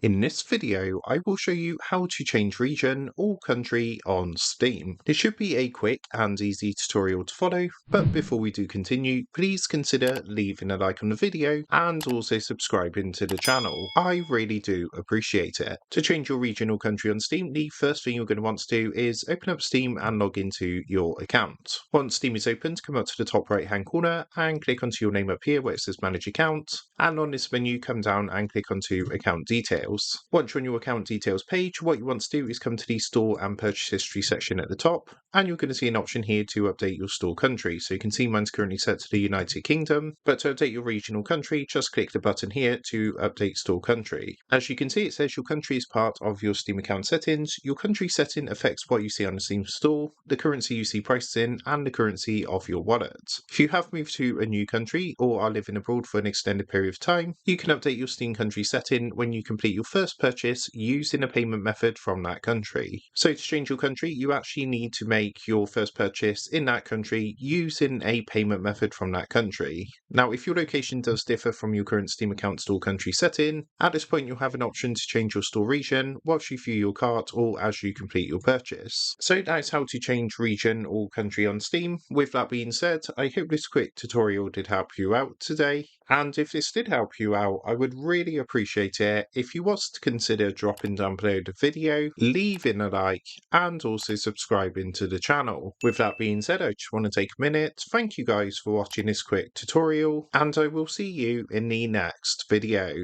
In this video, I will show you how to change region or country on Steam. This should be a quick and easy tutorial to follow, but before we do continue, please consider leaving a like on the video and also subscribing to the channel. I really do appreciate it. To change your region or country on Steam, the first thing you're going to want to do is open up Steam and log into your account. Once Steam is opened, come up to the top right hand corner and click onto your name up here where it says manage account, and on this menu come down and click onto account details. Once you're on your account details page, what you want to do is come to the store and purchase history section at the top, and you're going to see an option here to update your store country. So you can see mine's currently set to the United Kingdom, but to update your regional country, just click the button here to update store country. As you can see, it says your country is part of your Steam account settings. Your country setting affects what you see on the Steam store, the currency you see prices in, and the currency of your wallet. If you have moved to a new country or are living abroad for an extended period of time, you can update your Steam country setting when you complete your first purchase using a payment method from that country. So to change your country, you actually need to make your first purchase in that country using a payment method from that country. Now, if your location does differ from your current Steam account store country setting, at this point you'll have an option to change your store region whilst you view your cart or as you complete your purchase. So that's how to change region or country on Steam. With that being said, I hope this quick tutorial did help you out today. And if this did help you out, I would really appreciate it if you was to consider dropping down below the video, leaving a like, and also subscribing to the channel. With that being said, I just want to take a minute, thank you guys for watching this quick tutorial, and I will see you in the next video.